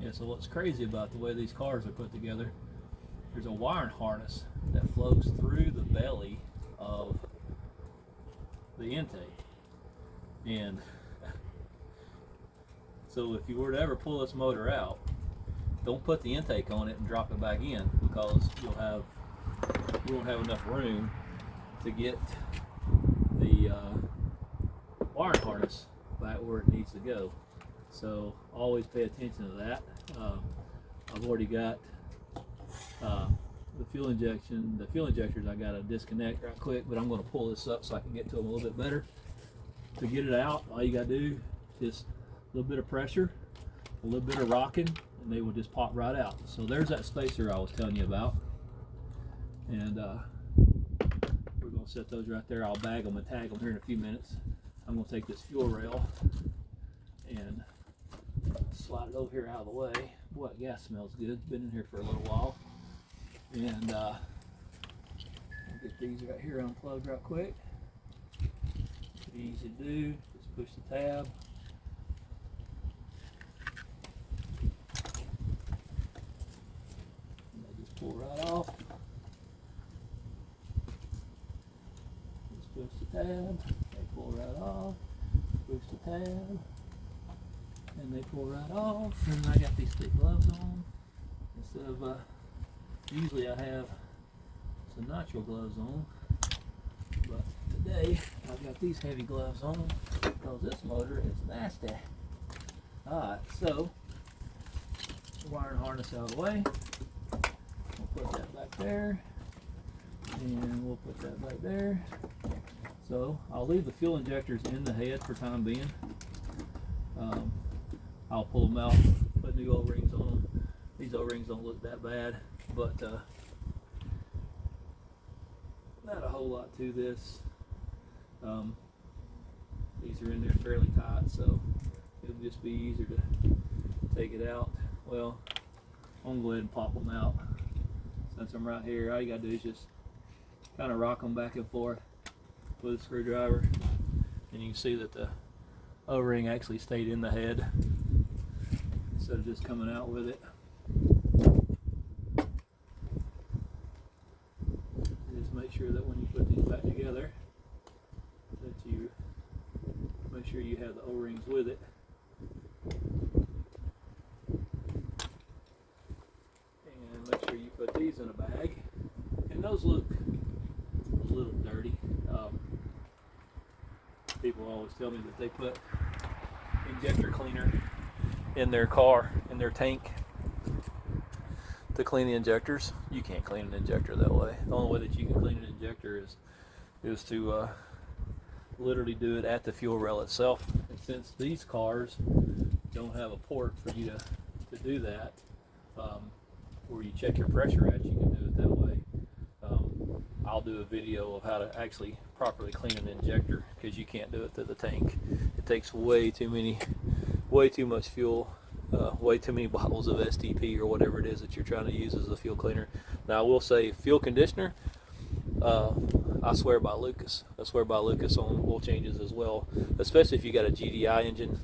Yeah, so what's crazy about the way these cars are put together, there's a wiring harness that flows through the belly of the intake. And so if you were to ever pull this motor out, don't put the intake on it and drop it back in, because you won't have enough room to get the wiring harness back where it needs to go. So always pay attention to that. I've already got the fuel injectors I got to disconnect right quick, but I'm going to pull this up so I can get to them a little bit better. To get it out, all you got to do is just a little bit of pressure, a little bit of rocking, and they will just pop right out. So there's that spacer I was telling you about, and we're going to set those right there. I'll bag them and tag them here in a few minutes. I'm going to take this fuel rail and slide it over here out of the way. Boy, that gas smells good. It's been in here for a little while. And I'll get these right here unplugged right quick. Easy to do. Just push the tab. And they just pull right off. Just push the tab. They pull right off. Push the tab. And they pull right off. And I got these thick gloves on. Instead of usually I have some natural gloves on, but today I've got these heavy gloves on because this motor is nasty. Alright, so wiring harness out of the way. We'll put that back there, and we'll put that back there. So I'll leave the fuel injectors in the head for time being. I'll pull them out, put new O-rings on them. These O-rings don't look that bad, but not a whole lot to this. These are in there fairly tight, so it'll just be easier to take it out. Well, I'm gonna go ahead and pop them out. Since I'm right here, all you gotta do is just kind of rock them back and forth with a screwdriver, and you can see that the O-ring actually stayed in the head instead of just coming out with it. Just make sure that when you put these back together, that you make sure you have the O-rings with it. And make sure you put these in a bag. And those look a little dirty. People always tell me that they put injector cleaner in their car, in their tank, to clean the injectors. You can't clean an injector that way. The only way that you can clean an injector is to literally do it at the fuel rail itself. And since these cars don't have a port for you to do that, where you check your pressure at, you can do it that way. I'll do a video of how to actually properly clean an injector, because you can't do it through the tank. It takes way too much fuel, way too many bottles of STP or whatever it is that you're trying to use as a fuel cleaner. Now I will say, fuel conditioner, I swear by Lucas. I swear by Lucas on oil changes as well, especially if you got a GDI engine.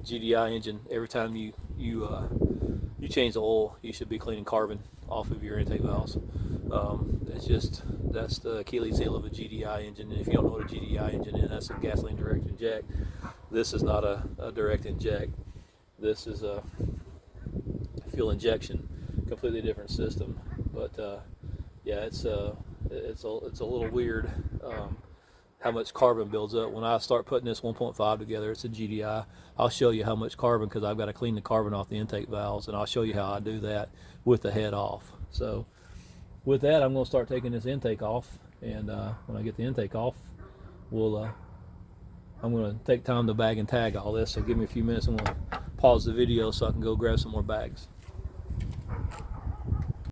GDI engine, every time you change the oil, you should be cleaning carbon off of your intake valves. That's the Achilles heel of a GDI engine. And if you don't know what a GDI engine is, that's a gasoline direct inject. This is not a direct inject. This is a fuel injection, completely different system. But yeah, it's a little weird how much carbon builds up. When I start putting this 1.5 together, it's a GDI. I'll show you how much carbon, because I've got to clean the carbon off the intake valves, and I'll show you how I do that with the head off. So with that, I'm going to start taking this intake off, and when I get the intake off, I'm going to take time to bag and tag all this. So give me a few minutes, and we'll pause the video so I can go grab some more bags.